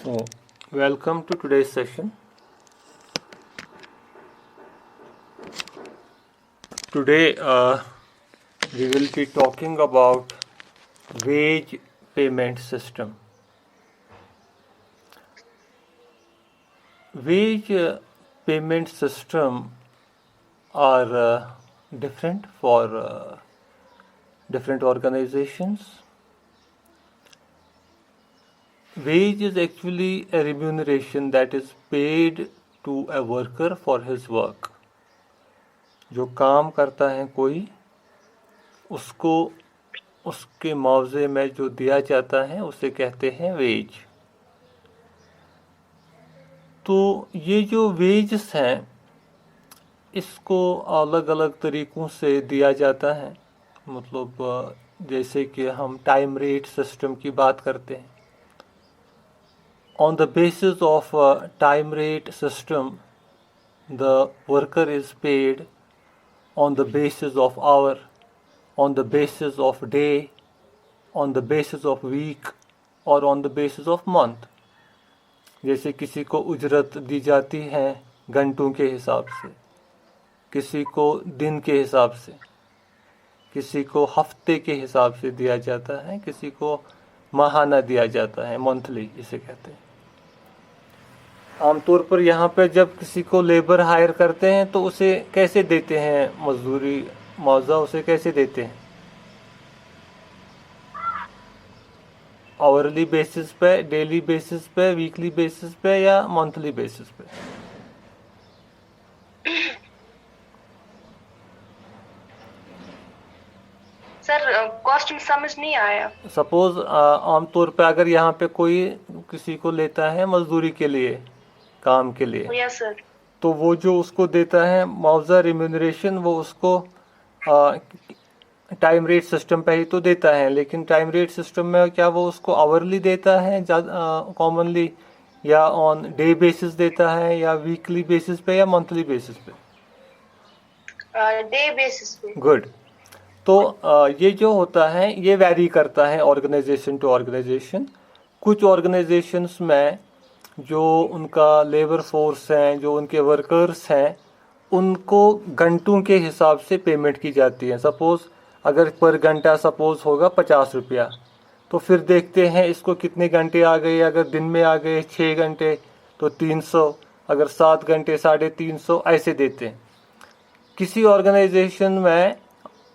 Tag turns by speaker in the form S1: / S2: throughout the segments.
S1: So, welcome to today's session. Today, we will be talking about wage payment system. Wage payment system are different for different organizations. Wage is actually a remuneration that is paid to a worker for his work. जो काम करता है कोई, उसको उसके मुआवजे में जो दिया जाता है उसे कहते हैं वेज। तो ये जो वेजेस हैं, इसको अलग अलग तरीक़ों से दिया जाता है। मतलब जैसे कि हम टाइम रेट सिस्टम की बात करते हैं। On the basis of time rate system, the worker is paid on the basis of hour, on the basis of day, on the basis of week और on the basis of month. जैसे किसी को उजरत दी जाती है घंटों के हिसाब से, किसी को दिन के हिसाब से, किसी को हफ्ते के हिसाब से दिया जाता है, किसी को माहाना दिया जाता है, मंथली इसे कहते हैं। आमतौर पर यहाँ पे जब किसी को लेबर हायर करते हैं तो उसे कैसे देते हैं, मजदूरी मुआवजा उसे कैसे देते हैं? आवरली बेसिस पे, डेली बेसिस पे, वीकली बेसिस पे या मंथली बेसिस पे?
S2: सर कॉस्ट समझ नहीं आया।
S1: सपोज आमतौर पे अगर यहाँ पे कोई किसी को लेता है मजदूरी के लिए, काम के लिए,
S2: यस सर।
S1: तो वो जो उसको देता है मुआवजा, रिम्यूनरेशन, वो उसको टाइम रेट सिस्टम पे ही तो देता है। लेकिन टाइम रेट सिस्टम में क्या वो उसको आवरली देता है कॉमनली, या ऑन डे बेसिस देता है, या वीकली बेसिस पे, या मंथली बेसिस पे?
S2: डे बेसिस पे।
S1: गुड। तो ये जो होता है ये वैरी करता है ऑर्गेनाइजेशन टू ऑर्गेनाइजेशन। कुछ ऑर्गेनाइजेशंस में जो उनका लेबर फोर्स हैं, जो उनके वर्कर्स हैं, उनको घंटों के हिसाब से पेमेंट की जाती है। सपोज़ अगर पर घंटा सपोज़ होगा 50 रुपया, तो फिर देखते हैं इसको कितने घंटे आ गए। अगर दिन में आ गए 6 घंटे तो 300, अगर 7 घंटे 350, ऐसे देते हैं। किसी ऑर्गेनाइजेशन में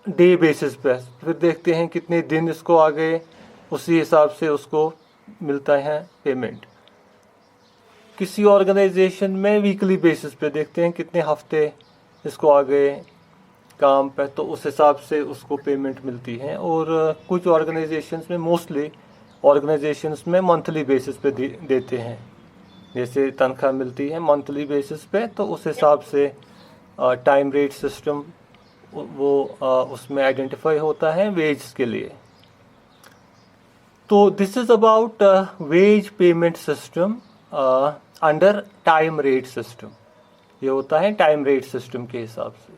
S1: डे बेसिस पे, फिर देखते हैं कितने दिन इसको आ गए, उसी हिसाब से उसको मिलता है पेमेंट। किसी ऑर्गेनाइजेशन में वीकली बेसिस पे देखते हैं कितने हफ्ते इसको आ गए काम पे, तो उस हिसाब से उसको पेमेंट मिलती है। और कुछ ऑर्गेनाइजेशंस में, मोस्टली ऑर्गेनाइजेशंस में मंथली बेसिस पे देते हैं। जैसे तनख्वाह मिलती है मंथली बेसिस पे, तो उस हिसाब से टाइम रेट सिस्टम वो उसमें आइडेंटिफाई होता है वेज के लिए। तो this is about wage payment system under time rate system. ये होता है टाइम रेट सिस्टम के हिसाब से।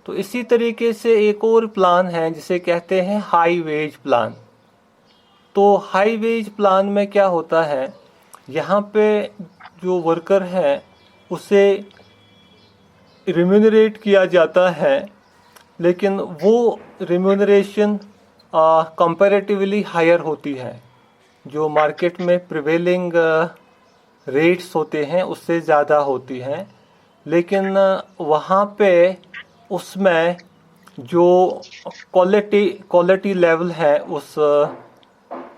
S1: तो इसी तरीके से एक और प्लान है जिसे कहते हैं हाई वेज प्लान। तो हाई वेज प्लान में क्या होता है, यहाँ पे जो वर्कर है उसे रिम्यूनरेट किया जाता है, लेकिन वो रिम्यूनरेशन कंपैरेटिवली हायर होती है। जो मार्केट में प्रिवेलिंग रेट्स होते हैं उससे ज़्यादा होती हैं। लेकिन वहाँ पे उसमें जो क्वालिटी लेवल है उस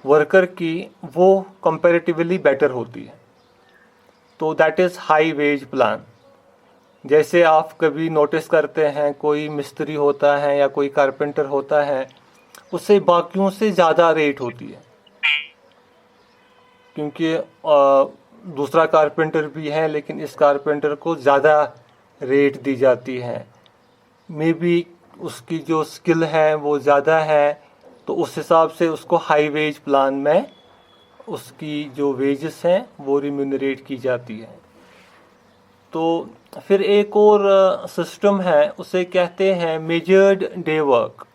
S1: वर्कर की, वो कंपैरेटिवली बेटर होती है। तो that is high wage plan. जैसे आप कभी नोटिस करते हैं, कोई मिस्त्री होता है या कोई कारपेंटर होता है, उससे बाकियों से ज़्यादा रेट होती है, क्योंकि दूसरा कारपेंटर भी है लेकिन इस कारपेंटर को ज़्यादा रेट दी जाती है। मे बी उसकी जो स्किल है वो ज़्यादा है, तो उस हिसाब से उसको हाई वेज प्लान में उसकी जो वेजेस हैं वो रिम्यूनरेट की जाती है। तो फिर एक और सिस्टम है, उसे कहते हैं मेजर्ड डे वर्क।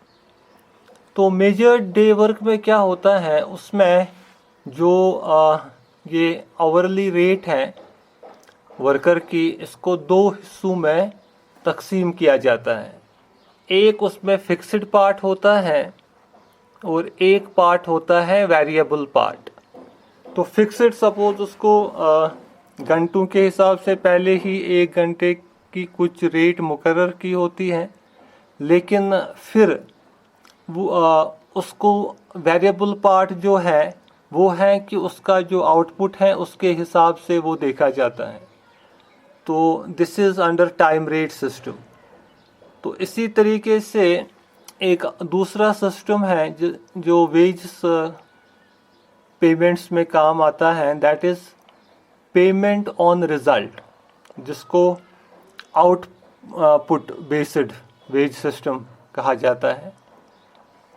S1: तो मेजर्ड डे वर्क में क्या होता है, उसमें जो ये आवरली रेट है वर्कर की, इसको दो हिस्सों में तकसीम किया जाता है। एक उसमें फिक्स्ड पार्ट होता है और एक पार्ट होता है वेरिएबल पार्ट। तो फिक्स्ड सपोज उसको घंटों के हिसाब से पहले ही 1 घंटे की कुछ रेट मुकर्रर की होती है, लेकिन फिर वो उसको वेरिएबल पार्ट जो है वो है कि उसका जो आउटपुट है उसके हिसाब से वो देखा जाता है। तो this is under time rate system. तो इसी तरीके से एक दूसरा सिस्टम है जो वेज पेमेंट्स में काम आता है, that is payment on result, जिसको आउटपुट बेस्ड वेज सिस्टम कहा जाता है।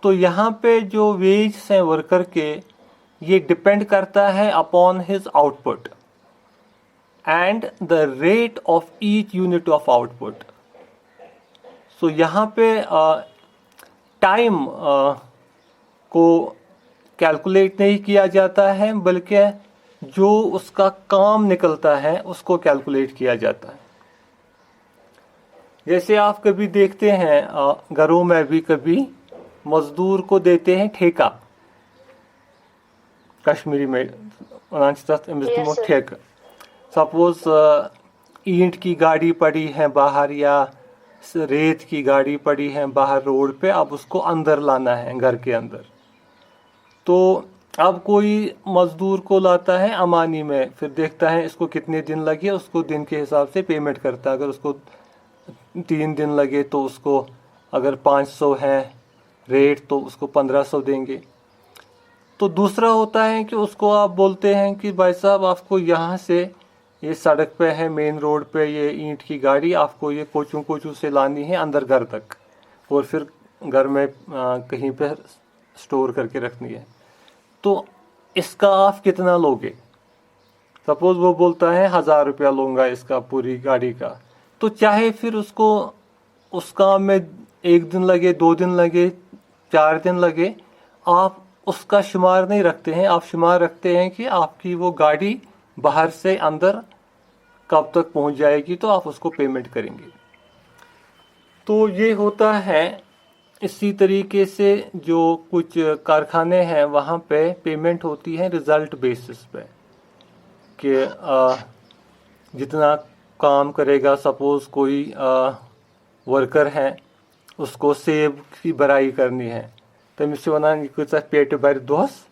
S1: तो यहाँ पे जो वेज हैं वर्कर के, ये डिपेंड करता है upon his output and the rate of each unit of output. So यहाँ पे टाइम को कैलकुलेट नहीं किया जाता है, बल्कि जो उसका काम निकलता है उसको कैलकुलेट किया जाता है। जैसे आप कभी देखते हैं घरों में भी कभी मजदूर को देते हैं ठेका, कश्मीरी में
S2: Yes,
S1: ठेका। सपोज ईंट की गाड़ी पड़ी है बाहर या रेत की गाड़ी पड़ी है बाहर रोड पे, अब उसको अंदर लाना है घर के अंदर। तो अब कोई मजदूर को लाता है अमानी में, फिर देखता है इसको कितने दिन लगे, उसको दिन के हिसाब से पेमेंट करता है। अगर उसको 3 दिन लगे तो उसको, अगर 500 है रेट तो उसको 1500 देंगे। तो दूसरा होता है कि उसको आप बोलते हैं कि भाई साहब आपको यहाँ से, ये सड़क पे है मेन रोड पे, ये ईंट की गाड़ी आपको ये कोचू कोचू से लानी है अंदर घर तक, और फिर घर में कहीं पे स्टोर करके रखनी है। तो इसका आप कितना लोगे? सपोज वो बोलता है 1000 रुपया लूँगा इसका पूरी गाड़ी का। तो चाहे फिर उसको उस काम में 1 दिन लगे, 2 दिन लगे, 4 दिन लगे, आप उसका शुमार नहीं रखते हैं। आप शुमार रखते हैं कि आपकी वो गाड़ी बाहर से अंदर कब तक पहुंच जाएगी, तो आप उसको पेमेंट करेंगे। तो ये होता है। इसी तरीके से जो कुछ कारखाने हैं वहाँ पे पेमेंट होती है रिज़ल्ट बेसिस पे, कि जितना काम करेगा, सपोज़ कोई वर्कर है उसको सेब की बराई करनी है, तमिस वनान पेट भर दोस,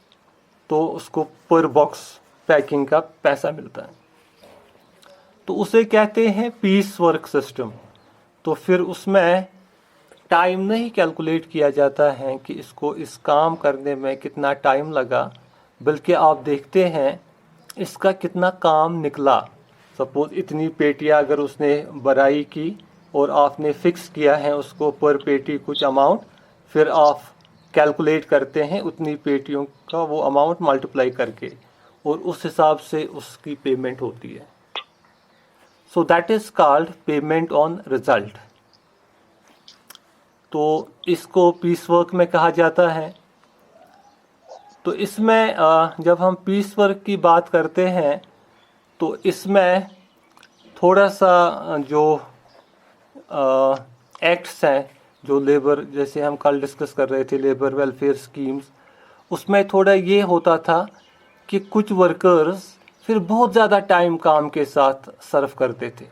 S1: तो उसको पर बॉक्स पैकिंग का पैसा मिलता है। तो उसे कहते हैं पीस वर्क सिस्टम। तो फिर उसमें टाइम नहीं कैलकुलेट किया जाता है कि इसको इस काम करने में कितना टाइम लगा, बल्कि आप देखते हैं इसका कितना काम निकला। सपोज इतनी पेटियां अगर उसने बराई की और आपने फिक्स किया है उसको पर पेटी कुछ अमाउंट, फिर आप कैलकुलेट करते हैं उतनी पेटियों का वो अमाउंट मल्टीप्लाई करके, और उस हिसाब से उसकी पेमेंट होती है। So that is called payment on result. तो इसको पीस वर्क में कहा जाता है। तो इसमें जब हम पीस वर्क की बात करते हैं तो इसमें थोड़ा सा जो एक्ट्स हैं, जो लेबर, जैसे हम कल डिस्कस कर रहे थे लेबर वेलफेयर स्कीम्स, उसमें थोड़ा ये होता था कि कुछ वर्कर्स फिर बहुत ज़्यादा टाइम काम के साथ सर्व करते थे,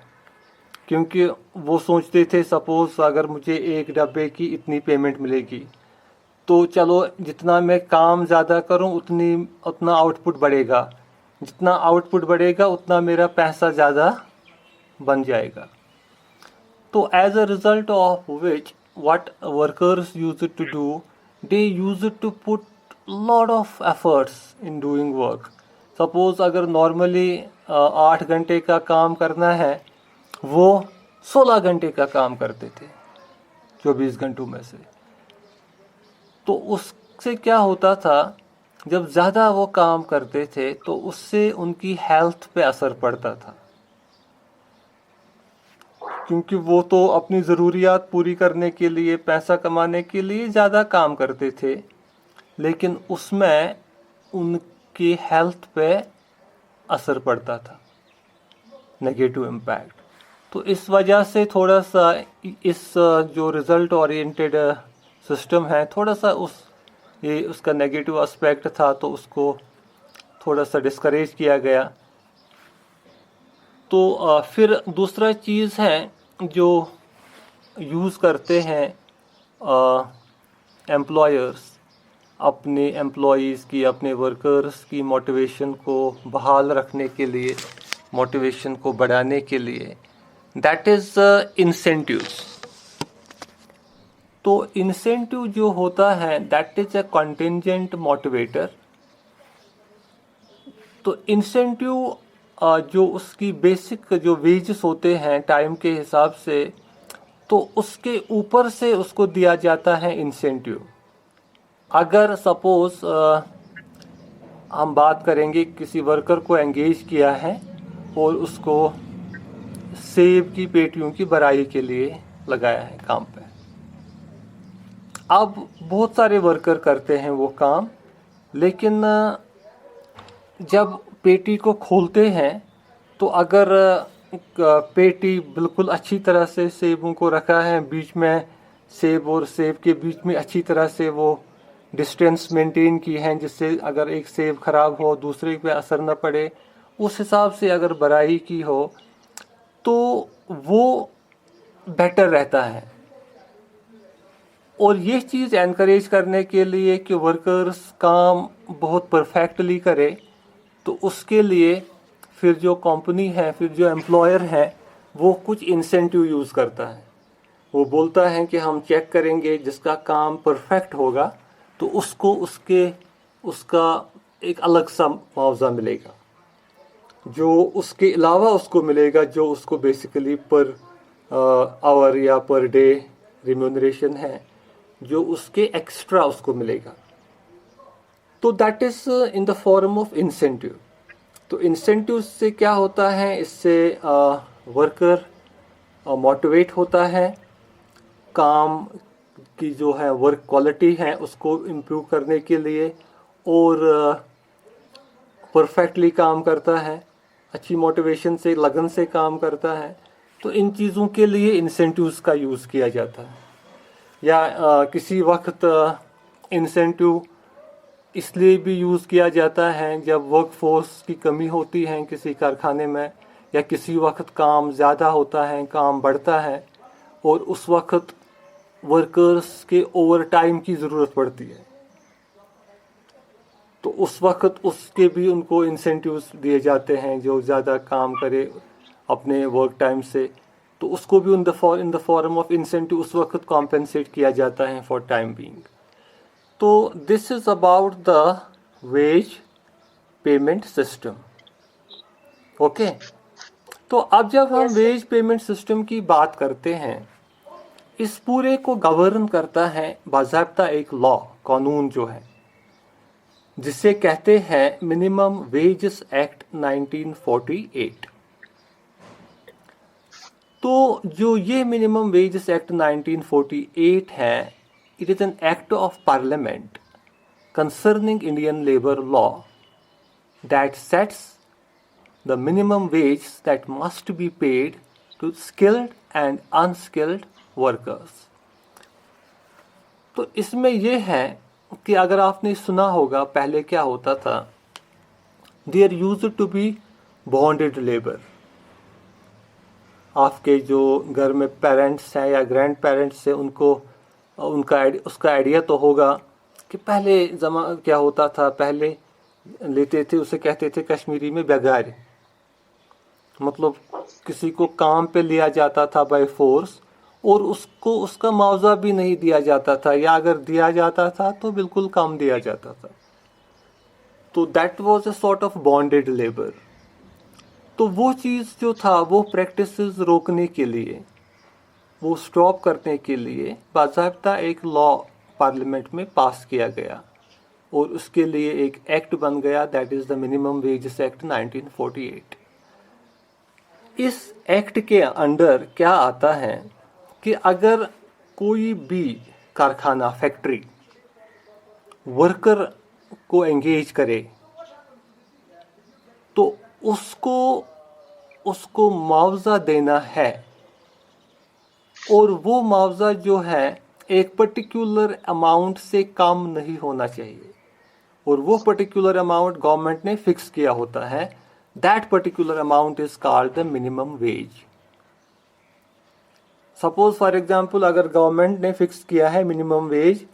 S1: क्योंकि वो सोचते थे सपोज़ अगर मुझे 1 डब्बे की इतनी पेमेंट मिलेगी, तो चलो जितना मैं काम ज़्यादा करूं उतना आउटपुट बढ़ेगा, जितना आउटपुट बढ़ेगा उतना मेरा पैसा ज़्यादा बन जाएगा। तो as a result of which what workers use it to do, they use it to put lot of efforts in doing work. Suppose अगर नॉर्मली 8 घंटे का काम करना है, वो 16 घंटे का काम करते थे 24 घंटों में से। तो उससे क्या होता था, जब ज़्यादा वो काम करते थे तो उससे उनकी हेल्थ पे असर पड़ता था, क्योंकि वो तो अपनी ज़रूरियात पूरी करने के लिए, पैसा कमाने के लिए ज़्यादा काम करते थे, लेकिन उसमें उनकी हेल्थ पे असर पड़ता था, नेगेटिव इम्पैक्ट। तो इस वजह से थोड़ा सा इस जो रिज़ल्ट ओरिएंटेड सिस्टम है, थोड़ा सा ये उसका नेगेटिव एस्पेक्ट था, तो उसको थोड़ा सा डिस्करेज किया गया। तो फिर दूसरा चीज़ है जो यूज़ करते हैं एम्प्लॉयर्स अपने एम्प्लॉयज़ की, अपने वर्कर्स की मोटिवेशन को बहाल रखने के लिए, मोटिवेशन को बढ़ाने के लिए, दैट इज़ इंसेंटिव्स। तो इंसेंटिव जो होता है that is a contingent motivator. तो इंसेंटिव जो उसकी बेसिक जो वेजेस होते हैं टाइम के हिसाब से, तो उसके ऊपर से उसको दिया जाता है इंसेंटिव। अगर सपोज हम बात करेंगे, किसी वर्कर को एंगेज किया है और उसको सेब की पेटियों की भराई के लिए लगाया है काम पे। अब बहुत सारे वर्कर करते हैं वो काम, लेकिन जब पेटी को खोलते हैं तो अगर पेटी बिल्कुल अच्छी तरह से सेबों को रखा है, बीच में सेब और सेब के बीच में अच्छी तरह से वो डिस्टेंस मेंटेन की है, जिससे अगर एक सेब खराब हो दूसरे पे असर न पड़े, उस हिसाब से अगर भराई की हो तो वो बेटर रहता है। और ये चीज़ एनकरेज करने के लिए कि वर्कर्स काम बहुत परफेक्टली करे, तो उसके लिए फिर जो कंपनी है, फिर जो एम्प्लॉयर है, वो कुछ इंसेंटिव यूज़ करता है। वो बोलता है कि हम चेक करेंगे, जिसका काम परफेक्ट होगा तो उसको उसका एक अलग सा मुआवजा मिलेगा, जो उसके अलावा उसको मिलेगा, जो उसको बेसिकली पर आवर या पर डे रिम्यूनरेशन है, जो उसके एक्स्ट्रा उसको मिलेगा। तो that is in the form of incentive. तो इंसेंटिव से क्या होता है, इससे वर्कर मोटिवेट होता है, काम की जो है वर्क क्वालिटी है उसको इम्प्रूव करने के लिए, और परफेक्टली काम करता है, अच्छी मोटिवेशन से, लगन से काम करता है। तो इन चीज़ों के लिए इंसेंटिव्स का यूज़ किया जाता है। या किसी वक्त इंसेंटिव इसलिए भी यूज़ किया जाता है जब वर्क फोर्स की कमी होती है किसी कारखाने में, या किसी वक्त काम ज़्यादा होता है, काम बढ़ता है, और उस वक्त वर्कर्स के ओवर टाइम की ज़रूरत पड़ती है, तो उस वक्त उसके भी उनको इंसेंटिव्स दिए जाते हैं। जो ज़्यादा काम करे अपने वर्क टाइम से, तो उसको भी in the form of incentive उस वक्त कॉम्पेंसेट किया जाता है फॉर टाइम बीइंग। तो this is about the wage payment system. Okay, तो अब जब हम
S2: Yes, sir.
S1: Wage payment system की बात करते हैं, इस पूरे को गवर्न करता है बाज़ाब्ता एक लॉ, कानून जो है, जिसे कहते हैं मिनिमम वेजेस एक्ट 1948। तो जो ये मिनिमम वेजेस एक्ट 1948 है, it is an act of parliament concerning Indian labor law that sets the minimum wage that must be paid to skilled and unskilled workers। तो इसमें यह है कि अगर आपने सुना होगा पहले क्या होता था, there used to be bonded labour. आपके जो घर में पेरेंट्स हैं या ग्रैंड पेरेंट्स हैं, उनको उसका आइडिया तो होगा कि पहले क्या होता था। पहले लेते थे, उसे कहते थे कश्मीरी में बेगार, मतलब किसी को काम पे लिया जाता था बाय फोर्स, और उसको उसका मुआवजा भी नहीं दिया जाता था, या अगर दिया जाता था तो बिल्कुल कम दिया जाता था। तो that was a sort of bonded labour. तो वो चीज़ जो था, वो प्रैक्टिसेस रोकने के लिए, वो स्टॉप करने के लिए बाज़ाब्ता एक लॉ पार्लियामेंट में पास किया गया, और उसके लिए एक एक्ट बन गया, that is the minimum wages act 1948। इस एक्ट के अंडर क्या आता है कि अगर कोई भी कारखाना, फैक्ट्री वर्कर को एंगेज करे, तो उसको मुआवजा देना है, और वो मुआवजा जो है एक पर्टिकुलर अमाउंट से कम नहीं होना चाहिए, और वो पर्टिकुलर अमाउंट गवर्नमेंट ने फिक्स किया होता है. That particular amount is called the minimum wage. Suppose for example अगर गवर्नमेंट ने फिक्स किया है मिनिमम वेज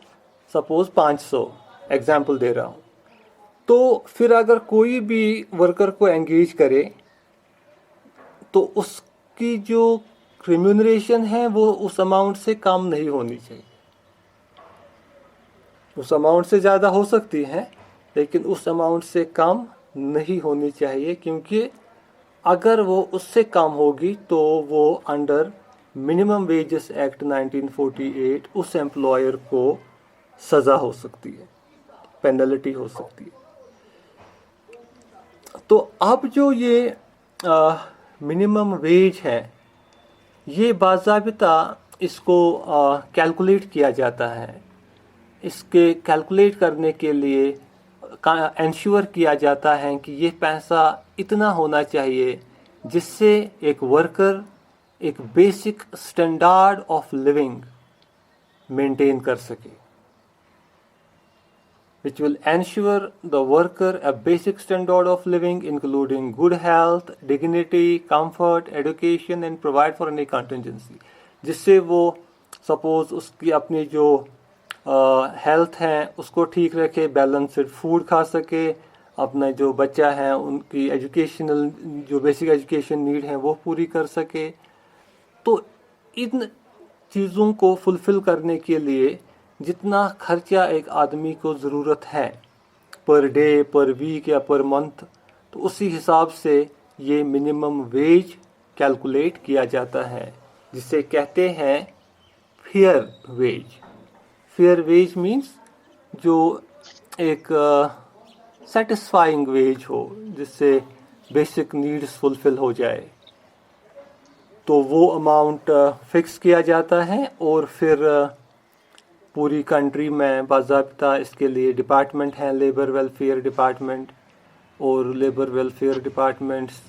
S1: सपोज 500, एग्जांपल दे रहा हूँ, तो फिर अगर कोई भी वर्कर को एंगेज करे तो उसकी जो रिम्यूनरेशन है वो उस अमाउंट से कम नहीं होनी चाहिए. उस अमाउंट से ज़्यादा हो सकती है लेकिन उस अमाउंट से कम नहीं होनी चाहिए, क्योंकि अगर वो उससे कम होगी तो वो अंडर मिनिमम वेजेस एक्ट 1948 उस एम्प्लॉयर को सज़ा हो सकती है, पेनल्टी हो सकती है. तो अब जो ये मिनिमम वेज है ये बाज़ाबिता इसको कैलकुलेट किया जाता है. इसके कैलकुलेट करने के लिए इंश्योर किया जाता है कि ये पैसा इतना होना चाहिए जिससे एक वर्कर एक basic standard of living maintain कर सके, which will ensure the worker a basic standard of living including good health, dignity, comfort, education and provide for any contingency. जिससे वो सपोज उसकी अपनी जो हेल्थ है उसको ठीक रखे, बैलेंस्ड फूड खा सके, अपना जो बच्चा है उनकी एजुकेशनल जो बेसिक एजुकेशन नीड है वो पूरी कर सके. तो इन चीज़ों को फुलफ़िल करने के लिए जितना खर्चा एक आदमी को ज़रूरत है पर डे, पर वीक या पर मंथ, तो उसी हिसाब से ये मिनिमम वेज कैलकुलेट किया जाता है, जिसे कहते हैं fair wage. Fair wage means जो एक सेटिस्फाइंग वेज हो, जिससे बेसिक नीड्स फुलफ़िल हो जाए. तो वो अमाउंट फिक्स किया जाता है और फिर पूरी कंट्री में बाज़ाब्ता इसके लिए डिपार्टमेंट हैं, लेबर वेलफेयर डिपार्टमेंट, और लेबर वेलफेयर डिपार्टमेंट्स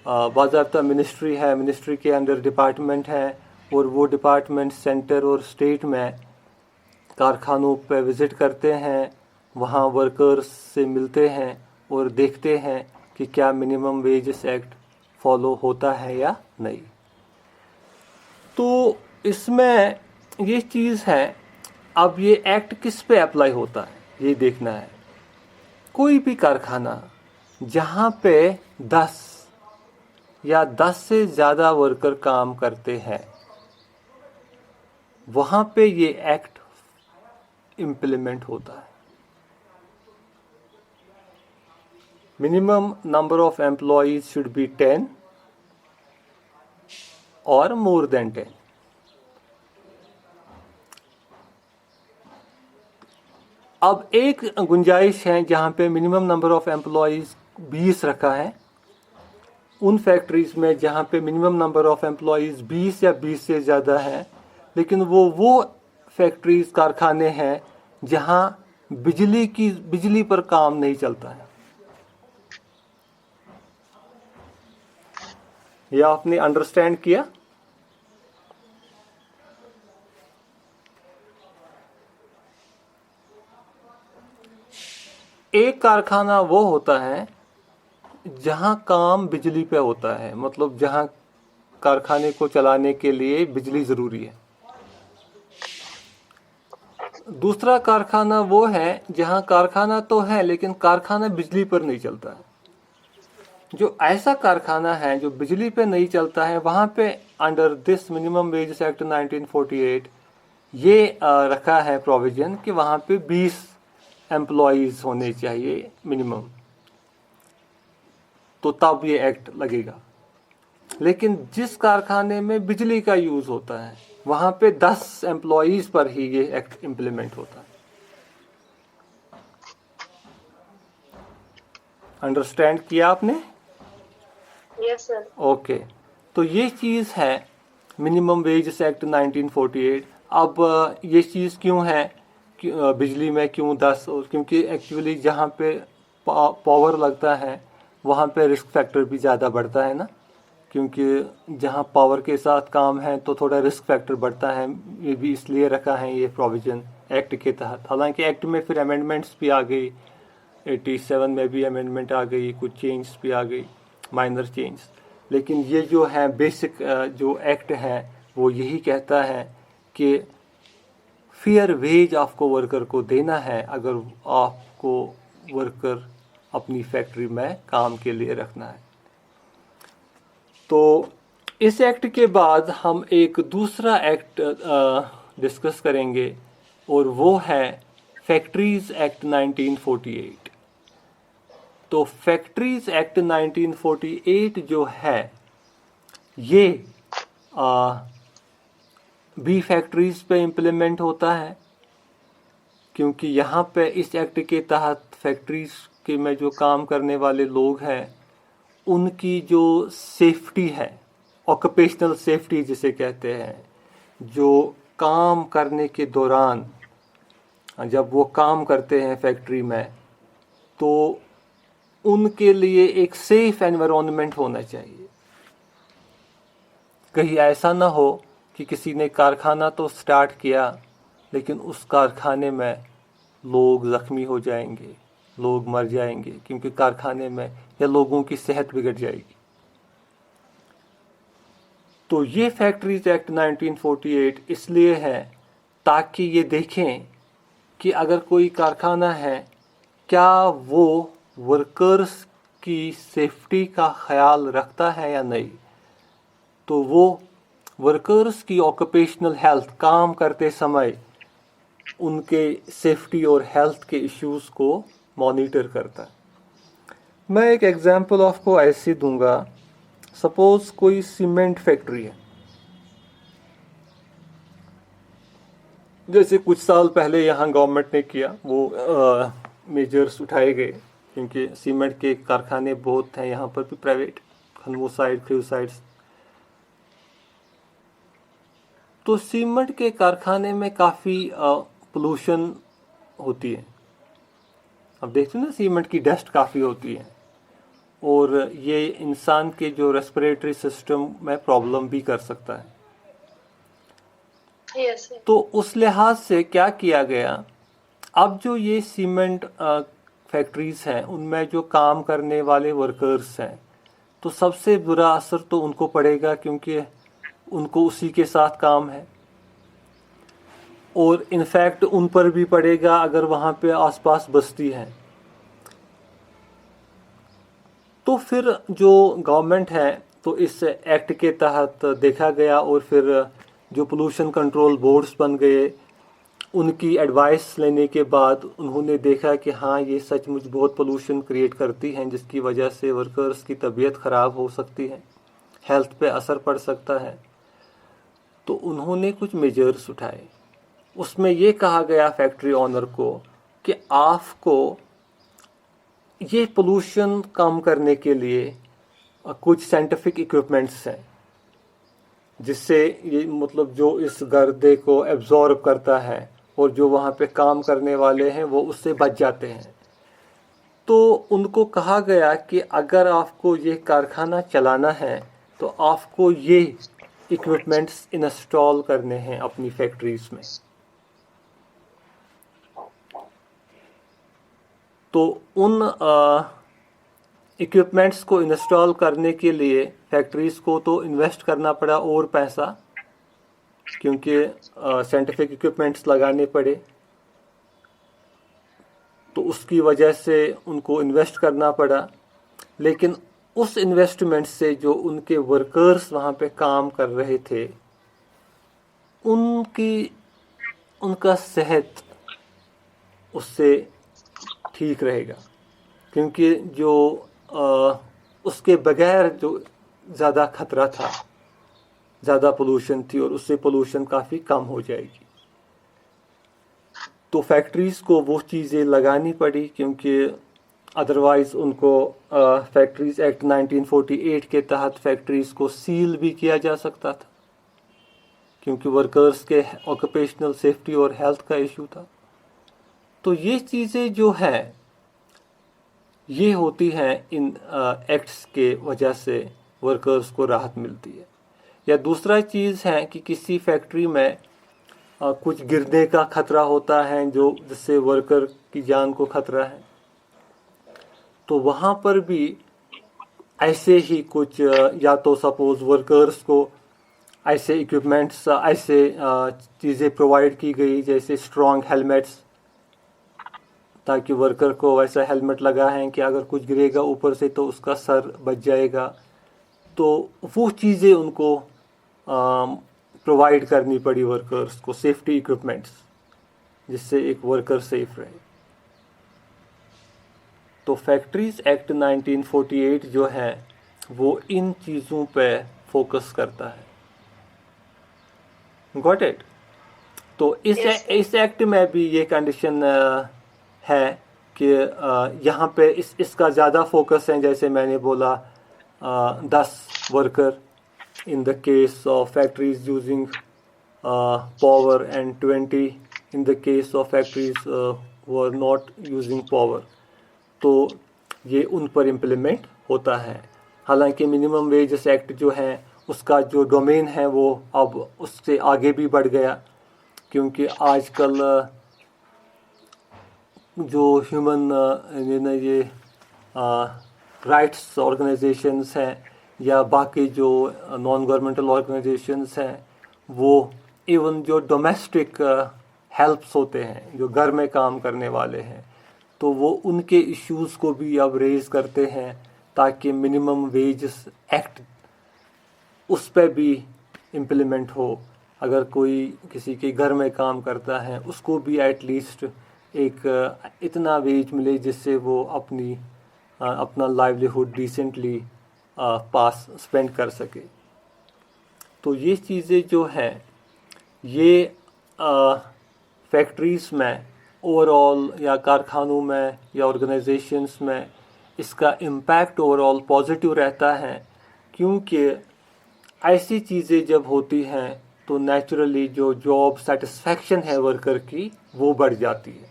S1: बाज़ाब्ता मिनिस्ट्री है, मिनिस्ट्री के अंडर डिपार्टमेंट हैं, और वो डिपार्टमेंट सेंटर और स्टेट में कारखानों पे विज़िट करते हैं, वहाँ वर्कर्स से मिलते हैं और देखते हैं कि क्या मिनिमम वेजेस एक्ट फॉलो होता है या नहीं. तो इसमें ये चीज़ है, अब ये एक्ट किस पे अप्लाई होता है ये देखना है. कोई भी कारखाना जहाँ पे 10 या 10 से ज़्यादा वर्कर काम करते हैं वहाँ पे ये एक्ट इम्प्लीमेंट होता है. Minimum number of employees should be 10 और मोर देन 10. अब एक गुंजाइश है जहाँ पे मिनिमम नंबर ऑफ एम्प्लॉयज 20 रखा है. उन फैक्ट्रीज में जहाँ पे मिनिमम नंबर ऑफ एम्प्लॉयज 20 या 20 से ज़्यादा है, लेकिन वो फैक्ट्रीज कारखाने हैं जहाँ बिजली पर काम नहीं चलता है. ये आपने अंडरस्टैंड किया? एक कारखाना वो होता है जहां काम बिजली पे होता है, मतलब जहां कारखाने को चलाने के लिए बिजली ज़रूरी है. दूसरा कारखाना वो है जहां कारखाना तो है लेकिन कारखाना बिजली पर नहीं चलता है. जो ऐसा कारखाना है जो बिजली पे नहीं चलता है, वहाँ पे under this minimum wages act 1948 ये रखा है प्रोविजन कि वहाँ पे 20 एम्प्लॉयज़ होने चाहिए मिनिमम, तो तब ये एक्ट लगेगा. लेकिन जिस कारखाने में बिजली का यूज़ होता है वहाँ पे 10 एम्प्लॉयज़ पर ही ये एक्ट इम्प्लीमेंट होता है. अंडरस्टैंड किया आपने?
S2: Yes sir.
S1: ओके. तो ये चीज़ है मिनिमम वेजेस एक्ट 1948. अब ये चीज़ क्यों है बिजली में क्यों 10? और क्योंकि एक्चुअली जहाँ पे पावर लगता है वहाँ पे रिस्क फैक्टर भी ज़्यादा बढ़ता है ना, क्योंकि जहाँ पावर के साथ काम है तो थोड़ा रिस्क फैक्टर बढ़ता है। ये भी इसलिए रखा है ये प्रोविज़न एक्ट के तहत। हालांकि एक्ट में फिर अमेंडमेंट्स भी आ गई, 87 में भी अमेंडमेंट आ गई, कुछ चेंज भी आ गई, माइनर चेंज। लेकिन ये जो है बेसिक जो एक्ट है वो यही कहता है कि फेयर वेज आपको वर्कर को देना है अगर आपको वर्कर अपनी फैक्ट्री में काम के लिए रखना है। तो इस एक्ट के बाद हम एक दूसरा एक्ट डिस्कस करेंगे और वो है फैक्ट्रीज एक्ट 1948। तो फैक्ट्रीज एक्ट 1948 जो है ये बी फैक्ट्रीज पे इम्प्लीमेंट होता है, क्योंकि यहाँ पे इस एक्ट के तहत फैक्ट्रीज के में जो काम करने वाले लोग हैं उनकी जो सेफ्टी है, ऑक्यूपेशनल सेफ्टी जिसे कहते हैं, जो काम करने के दौरान जब वो काम करते हैं फैक्ट्री में तो उनके लिए एक सेफ एनवायरनमेंट होना चाहिए। कहीं ऐसा ना हो कि किसी ने कारखाना तो स्टार्ट किया लेकिन उस कारखाने में लोग ज़ख्मी हो जाएंगे, लोग मर जाएंगे, क्योंकि कारखाने में या लोगों की सेहत बिगड़ जाएगी। तो ये फैक्ट्रीज एक्ट 1948 इसलिए है ताकि ये देखें कि अगर कोई कारखाना है क्या वो वर्कर्स की सेफ्टी का ख्याल रखता है या नहीं। तो वो वर्कर्स की ऑक्यूपेशनल हेल्थ, काम करते समय उनके सेफ्टी और हेल्थ के इश्यूज को मॉनिटर करता है। मैं एक एग्जांपल आपको ऐसे दूंगा। सपोज कोई सीमेंट फैक्ट्री है, जैसे कुछ साल पहले यहाँ गवर्नमेंट ने किया, वो मेजर्स उठाए गए, क्योंकि सीमेंट के कारखाने बहुत हैं यहाँ पर भी प्राइवेट, खनमू साइड, खरीव साइड। तो सीमेंट के कारखाने में काफ़ी पोल्यूशन होती है। अब देखते हो ना, सीमेंट की डस्ट काफ़ी होती है और ये इंसान के जो रेस्पिरेटरी सिस्टम में प्रॉब्लम भी कर सकता है।
S2: Yes, sir.
S1: तो उस लिहाज से क्या किया गया, अब जो ये सीमेंट फैक्ट्रीज हैं उनमें जो काम करने वाले वर्कर्स हैं तो सबसे बुरा असर तो उनको पड़ेगा, क्योंकि उनको उसी के साथ काम है और इनफैक्ट उन पर भी पड़ेगा अगर वहाँ पे आसपास बस्ती है। तो फिर जो गवर्नमेंट है तो इस एक्ट के तहत देखा गया और फिर जो पोल्यूशन कंट्रोल बोर्ड्स बन गए, उनकी एडवाइस लेने के बाद उन्होंने देखा कि हाँ ये सचमुच बहुत पोल्यूशन क्रिएट करती हैं, जिसकी वजह से वर्कर्स की तबीयत ख़राब हो सकती है, हेल्थ पे असर पड़ सकता है। तो उन्होंने कुछ मेजर्स उठाए। उसमें ये कहा गया फैक्ट्री ओनर को कि आपको ये पोल्यूशन कम करने के लिए कुछ साइंटिफिक इक्विपमेंट्स हैं जिससे ये मतलब जो इस गर्दे को एब्जॉर्ब करता है और जो वहाँ पे काम करने वाले हैं वो उससे बच जाते हैं। तो उनको कहा गया कि अगर आपको ये कारखाना चलाना है तो आपको ये इक्विपमेंट्स इंस्टॉल करने हैं अपनी फैक्ट्रीज में। तो उन इक्विपमेंट्स को इंस्टॉल करने के लिए फैक्ट्रीज को तो इन्वेस्ट करना पड़ा और पैसा, क्योंकि साइंटिफिक इक्विपमेंट्स लगाने पड़े, तो उसकी वजह से उनको इन्वेस्ट करना पड़ा। लेकिन उस इन्वेस्टमेंट से जो उनके वर्कर्स वहाँ पे काम कर रहे थे उनका सेहत उससे ठीक रहेगा, क्योंकि जो उसके बगैर जो ज़्यादा खतरा था, ज़्यादा पोल्यूशन थी और उससे पोल्यूशन काफ़ी कम हो जाएगी। तो फैक्ट्रीज़ को वो चीज़ें लगानी पड़ी, क्योंकि अदरवाइज़ उनको फैक्ट्रीज़ एक्ट 1948 के तहत फैक्ट्रीज़ को सील भी किया जा सकता था, क्योंकि वर्कर्स के ऑक्यूपेशनल सेफ्टी और हेल्थ का इशू था। तो ये चीज़ें जो हैं ये होती हैं इन एक्ट्स के वजह से वर्कर्स को राहत मिलती है। या दूसरा चीज़ है कि किसी फैक्ट्री में कुछ गिरने का खतरा होता है जो जिससे वर्कर की जान को खतरा है, तो वहाँ पर भी ऐसे ही कुछ या तो सपोज वर्कर्स को ऐसे इक्विपमेंट्स ऐसे चीज़ें प्रोवाइड की गई जैसे स्ट्रॉन्ग हेलमेट्स, ताकि वर्कर को वैसा हेलमेट लगा है कि अगर कुछ गिरेगा ऊपर से तो उसका सर बच जाएगा। तो वो चीज़ें उनको प्रोवाइड करनी पड़ी वर्कर्स को, सेफ्टी इक्विपमेंट्स, जिससे एक वर्कर सेफ रहे। तो फैक्ट्रीज एक्ट 1948 जो है वो इन चीज़ों पे फोकस करता है। Got it? तो इस एक्ट में भी ये कंडीशन है कि यहाँ पे इसका ज़्यादा फोकस है, जैसे मैंने बोला 10 worker in the case of factories using power and 20 in the case of factories who are not using power। तो ये उन पर इम्प्लीमेंट होता है। हालांकि मिनिमम वेजेस एक्ट जो है उसका जो डोमेन है वो अब उससे आगे भी बढ़ गया, क्योंकि आजकल जो ह्यूमन ये राइट्स ऑर्गेनाइजेशंस हैं या बाकी जो नॉन गवर्नमेंटल ऑर्गेनाइजेशंस हैं, वो इवन जो डोमेस्टिक हेल्प्स होते हैं, जो घर में काम करने वाले हैं, तो वो उनके इश्यूज़ को भी अब रेज करते हैं ताकि मिनिमम वेजेस एक्ट उस पर भी इम्प्लीमेंट हो। अगर कोई किसी के घर में काम करता है उसको भी एटलीस्ट एक इतना वेज मिले जिससे वो अपना लाइवलीहुड डिसेंटली पास स्पेंड कर सके। तो ये चीज़ें जो हैं ये फैक्ट्रीज़ में ओवरऑल या कारखानों में या ऑर्गेनाइजेशंस में इसका इम्पैक्ट ओवरऑल पॉजिटिव रहता है, क्योंकि ऐसी चीज़ें जब होती हैं तो नेचुरली जो जॉब सेटिस्फैक्शन है वर्कर की वो बढ़ जाती है,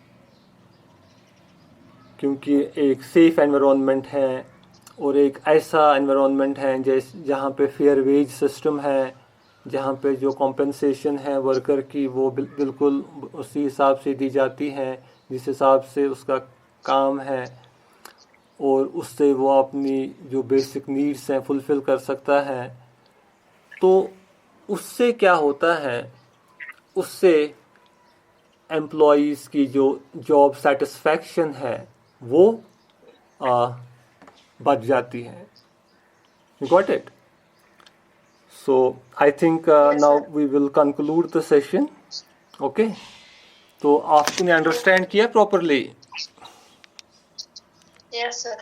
S1: क्योंकि एक सेफ एनवायरनमेंट है और एक ऐसा एनवायरनमेंट है जहाँ पे फेयर वेज सिस्टम है, जहाँ पे जो कॉम्पेंसेशन है वर्कर की वो बिल्कुल उसी हिसाब से दी जाती है जिस हिसाब से उसका काम है, और उससे वो अपनी जो बेसिक नीड्स हैं फुलफ़िल कर सकता है। तो उससे क्या होता है, उससे एम्प्लॉयज़ की जो जॉब सेटिस्फैक्शन है वो बढ़ जाती है। Got it? So I think
S2: Yes,
S1: now
S2: sir.
S1: we will conclude the session. Okay? तो आपने अंडरस्टैंड किया प्रॉपरली?
S2: Yes, sir.